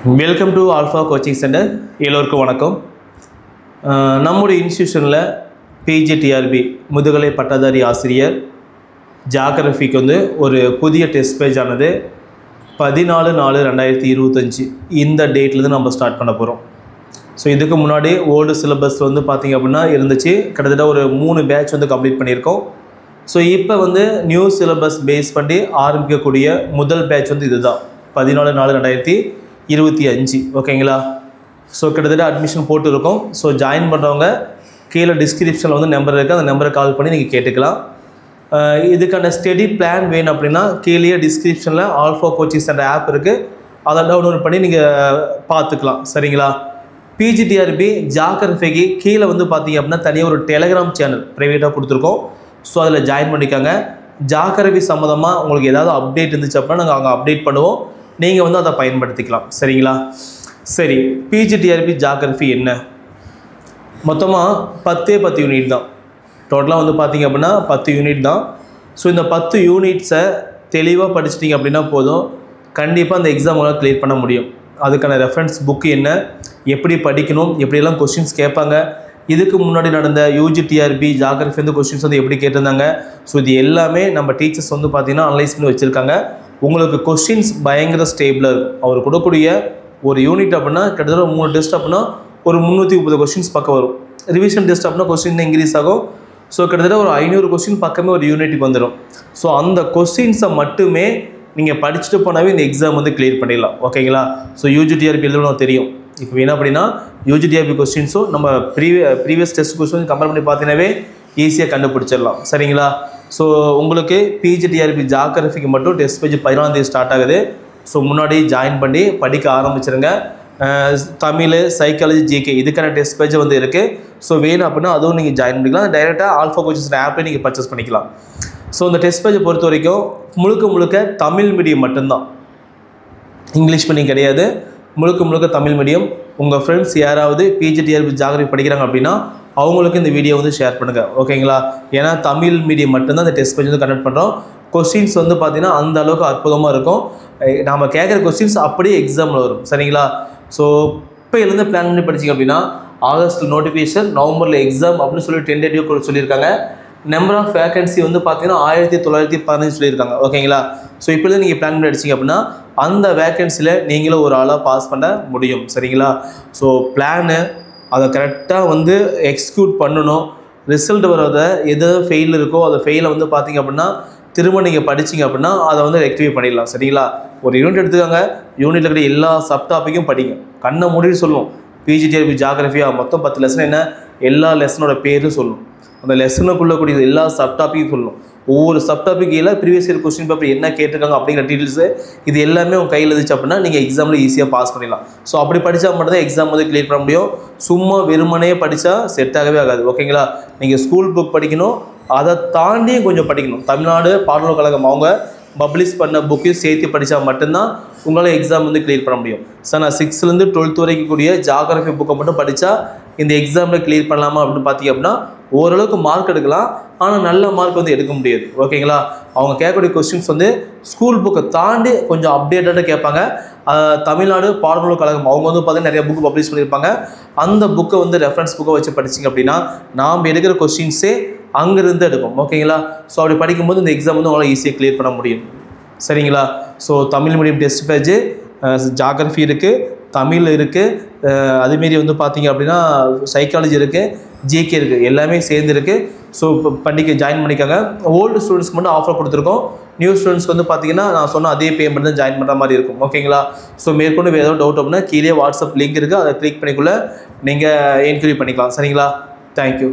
Welcome to alpha coaching centre. எல்லோருக்கும் வணக்கம். நம்முடைய இன்ஸ்டியூஷனில் பிஜிடிஆர்பி முதுகலை பட்டதாரி ஆசிரியர் ஜியாகிரஃபிக்கு ஒரு புதிய டெஸ்ட் பேஜ் ஆனது 14/4/2025 இந்த டேட்லேருந்து நம்ம ஸ்டார்ட் பண்ண போகிறோம். ஸோ இதுக்கு முன்னாடி ஓல்டு சிலபஸ் பார்த்திங்க அப்படின்னா இருந்துச்சு. கிட்டத்தட்ட ஒரு 3 பேட்ச் கம்ப்ளீட் பண்ணியிருக்கோம். ஸோ இப்போ நியூ சிலபஸ் பேஸ் பண்ணி ஆரம்பிக்கக்கூடிய முதல் பேட்ச் இதுதான் 14/4/2025. ஓகேங்களா? ஸோ கிட்டத்தட்ட அட்மிஷன் போட்டுருக்கோம். ஸோ ஜாயின் பண்ணுறவங்க கீழே டிஸ்கிரிப்ஷனில் நம்பர் இருக்குது, அந்த நம்பரை கால் பண்ணி நீங்கள் கேட்டுக்கலாம். இதுக்கான ஸ்டடி பிளான் வேணும் அப்படின்னா கீழே டிஸ்கிரிப்ஷனில் ஆல்ஃபா கோச்சிங் சென்டர் ஆப் இருக்குது, அதை டவுன்லோட் பண்ணி நீங்கள் பார்த்துக்கலாம். சரிங்களா? பிஜிடிஆர்பி ஜியாகிரஃபிக்கு கீழே பார்த்தீங்க அப்படின்னா தனியாக ஒரு டெலிகிராம் சேனல் ப்ரைவேட்டாக கொடுத்துருக்கோம். ஸோ அதில் ஜாயின் பண்ணிக்காங்க. ஜியாகிரஃபி சம்மந்தமாக உங்களுக்கு ஏதாவது அப்டேட் இருந்துச்சு அப்படின்னா நாங்கள் அங்கே அப்டேட் பண்ணுவோம், நீங்கள் அதை பயன்படுத்திக்கலாம். சரிங்களா? சரி, பிஜிடிஆர்பி ஜியாகிரஃபி என்ன? மொத்தமாக 10 யூனிட் தான். டோட்டலாக பார்த்தீங்க அப்படின்னா 10 யூனிட் தான். ஸோ இந்த 10 யூனிட்ஸை தெளிவாக படிச்சிட்டிங்க அப்படின்னா போதும், கண்டிப்பாக அந்த எக்ஸாம் உங்களால் கிளியர் பண்ண முடியும். அதுக்கான ரெஃபரன்ஸ் புக்கு என்ன, எப்படி படிக்கணும், எப்படியெல்லாம் கொஸ்டின்ஸ் கேட்பாங்க, இதுக்கு முன்னாடி நடந்த யூஜிடிஆர்பி ஜியாகிரஃபி கொஸ்டின்ஸ் எப்படி கேட்டிருந்தாங்க, ஸோ இது எல்லாமே நம்ம டீச்சர்ஸ் பார்த்தீங்கன்னா அனலைஸ் பண்ணி வச்சுருக்காங்க. உங்களுக்கு கொஸ்டின்ஸ் பயங்கர ஸ்டேபிளாக இருக்கும். அவர் கொடுக்கக்கூடிய ஒரு யூனிட் அப்படின்னா கிட்டத்தட்ட 3 டெஸ்ட் அப்படின்னா ஒரு 330 கொஸ்டின்ஸ் பக்கம் வரும். ரிவிஷன் டெஸ்ட் அப்படின்னா கொஸ்டின் இன்க்ரீஸ் ஆகும். ஸோ கிட்டத்தட்ட ஒரு 500 கொஸ்டின் பக்கமே ஒரு யூனிட்டுக்கு வந்துடும். ஸோ அந்த கொஸ்டின்ஸை மட்டுமே நீங்கள் படிச்சுட்டு போனாவே இந்த எக்ஸாம் கிளியர் பண்ணிடலாம். ஓகேங்களா? ஸோ யூஜிடிஆர்பி எழுதணும் தெரியும். இப்போ என்ன அப்படின்னா யூஜிடிஆர்பி கொஸ்டின்ஸும் நம்ம ப்ரீவியஸ் டெஸ்ட் கொஸ்டின் கம்பேர் பண்ணி பார்த்தீங்கன்னாவே ஈஸியாக கண்டுபிடிச்சிடலாம். சரிங்களா? ஸோ உங்களுக்கு பிஜிடிஆர்பி ஜியாகிரஃபிக்கு மட்டும் டெஸ்ட் பேஜ் 14ஆம் தேதி ஸ்டார்ட் ஆகுது. ஸோ முன்னாடி ஜாயின் பண்ணி படிக்க ஆரம்பிச்சிருங்க. தமிழ், சைக்காலஜி, ஜிகே இதுக்கான டெஸ்ட் பேஜ் இருக்குது. ஸோ வேணும் அப்படின்னா அதுவும் நீங்கள் ஜாயின் பண்ணிக்கலாம். டைரெக்டாக ஆல்ஃபா கோச்சிங் ஆப்பே நீங்கள் பர்ச்சேஸ் பண்ணிக்கலாம். ஸோ இந்த டெஸ்ட் பேஜை பொறுத்த வரைக்கும் முழுக்க தமிழ் மீடியம் மட்டும்தான், இங்கிலீஷ் மீடியம் கிடையாது. முழுக்க தமிழ் மீடியம். உங்கள் ஃப்ரெண்ட்ஸ் யாராவது பிஜிடிஆர்பி ஜியாகிரஃபி படிக்கிறாங்க அப்படின்னா அவங்களுக்கு இந்த வீடியோ ஷேர் பண்ணுங்கள். ஓகேங்களா? ஏன்னா தமிழ் மீடியம் மட்டும்தான் இந்த டெஸ்ட் பேஜ் கண்டக்ட் பண்ணுறோம். கொஸ்டின்ஸ் பார்த்தீங்கன்னா அந்த அளவுக்கு அற்புதமாக இருக்கும். நாம் கேட்குற கொஸ்டின்ஸ் அப்படியே எக்ஸாமில் வரும். சரிங்களா? ஸோ இப்போ எழுந்து பிளான் பண்ணி படிச்சிங்க அப்படின்னா ஆகஸ்ட்டில் நோட்டிஃபிகேஷன், நவம்பரில் எக்ஸாம் அப்படின்னு சொல்லி டென்டேட்டிவ் சொல்லியிருக்காங்க. நம்பர் ஆஃப் வேகன்சி பார்த்தீங்கன்னா 1915 சொல்லியிருக்காங்க. ஓகேங்களா? ஸோ இப்போதான் நீங்கள் பிளான் பண்ணி அடிச்சிங்க அப்படின்னா அந்த வேகன்சியில் நீங்களும் ஒரு ஆளாக பாஸ் பண்ண முடியும். சரிங்களா? ஸோ பிளானு அதை கரெக்டாக எக்ஸிக்யூட் பண்ணணும். ரிசல்ட் வரத எது ஃபெயில் இருக்கோ அதை ஃபெயிலை பார்த்தீங்க அப்படின்னா திரும்ப நீங்கள் படிச்சிங்க அப்படின்னா அதை ரெக்டிஃபை பண்ணிடலாம். சரிங்களா? ஒரு யூனிட் எடுத்துக்காங்க, யூனிட்டில் இருக்கிற எல்லா சப் டாப்பிக்கும் படிங்க. கண்ணை மூடிட்டு சொல்லுவோம் பிஜிடிஆர்பி ஜியாகிரஃபியாக மொத்தம் 10 லெசன் என்ன, எல்லா லெசனோட பேரும் சொல்லணும். அந்த லெசனுக்குள்ளே கூடிய எல்லா சப் டாப்பிக்கும் சொல்லணும். ஒவ்வொரு சப் டாபிக் கீழே ப்ரீவியஸ் இயர் கொஸ்டின் பேப்பர் என்ன கேட்டிருக்காங்க அப்படிங்கிற டீட்டெயில்ஸு இது எல்லாமே உங்கள் கையில் இருந்துச்சு அப்படின்னா நீங்கள் எக்ஸாமில் ஈஸியாக பாஸ் பண்ணிடலாம். ஸோ அப்படி படித்தா மட்டும்தான் எக்ஸாம் கிளியர் பண்ண முடியும். சும்மா வெறுமனே படித்தா செட் ஆகவே ஆகாது. ஓகேங்களா? நீங்கள் ஸ்கூல் புக் படிக்கணும், அதை தாண்டியும் கொஞ்சம் படிக்கணும். தமிழ்நாடு பாடநூல் கழகம் அவங்க பப்ளிஷ் பண்ண புக்கையும் சேர்த்து படித்தா மட்டும்தான் உங்களால் எக்ஸாம் கிளியர் பண்ண முடியும். சார் நான் 6th-லேருந்து 12th வரைக்கும் கூடிய ஜியாகிரஃபி புக்கை மட்டும் படித்தா இந்த எக்ஸாமில் கிளியர் பண்ணலாமா அப்படின்னு பார்த்தீங்க அப்படின்னா ஓரளவுக்கு மார்க் எடுக்கலாம், ஆனால் நல்ல மார்க் எடுக்க முடியாது. ஓகேங்களா? அவங்க கேட்கக்கூடிய கொஸ்டின்ஸ் ஸ்கூல் புக்கை தாண்டி கொஞ்சம் அப்டேட்டடாக கேட்பாங்க. தமிழ்நாடு பாடநூல் கழகம் அவங்க பார்த்தீங்கன்னா நிறைய புக்கு பப்ளிஷ் பண்ணியிருப்பாங்க. அந்த புக்கை ரெஃபரன்ஸ் புக்கை வச்சு படிச்சிங்க அப்படின்னா நாம் எடுக்கிற கொஸ்டின்ஸே அங்கேருந்து எடுக்கும். ஓகேங்களா? ஸோ அப்படி படிக்கும்போது இந்த எக்ஸாம் உங்களால் ஈஸியாக கிளியர் பண்ண முடியும். சரிங்களா? So Tamil medium test page, geography இருக்குது, தமிழ் இருக்குது, அதுமாரி பார்த்தீங்க அப்படின்னா சைக்காலஜி இருக்குது, ஜிகே இருக்குது, எல்லாமே சேர்ந்து இருக்குது. ஸோ இப்போ படிக்க ஜாயின் பண்ணிக்காங்க. ஓல்டு ஸ்டூடெண்ட்ஸ்க்கு மட்டும் ஆஃபர் கொடுத்துருக்கோம். நியூ ஸ்டூடெண்ட்ஸ்க்கு பார்த்தீங்கன்னா நான் சொன்ன அதே பேமெண்ட் தான் ஜாயின் பண்ணுற மாதிரி இருக்கும். ஓகேங்களா? ஸோ மேற்கொண்டு வேறு ஏதாவது டவுட் அப்படின்னா கீழே வாட்ஸ்அப் லிங்க் இருக்குது, அதை கிளிக் பண்ணிக்குள்ளே நீங்கள் என்கொயரி பண்ணிக்கலாம். சரிங்களா? தேங்க்யூ.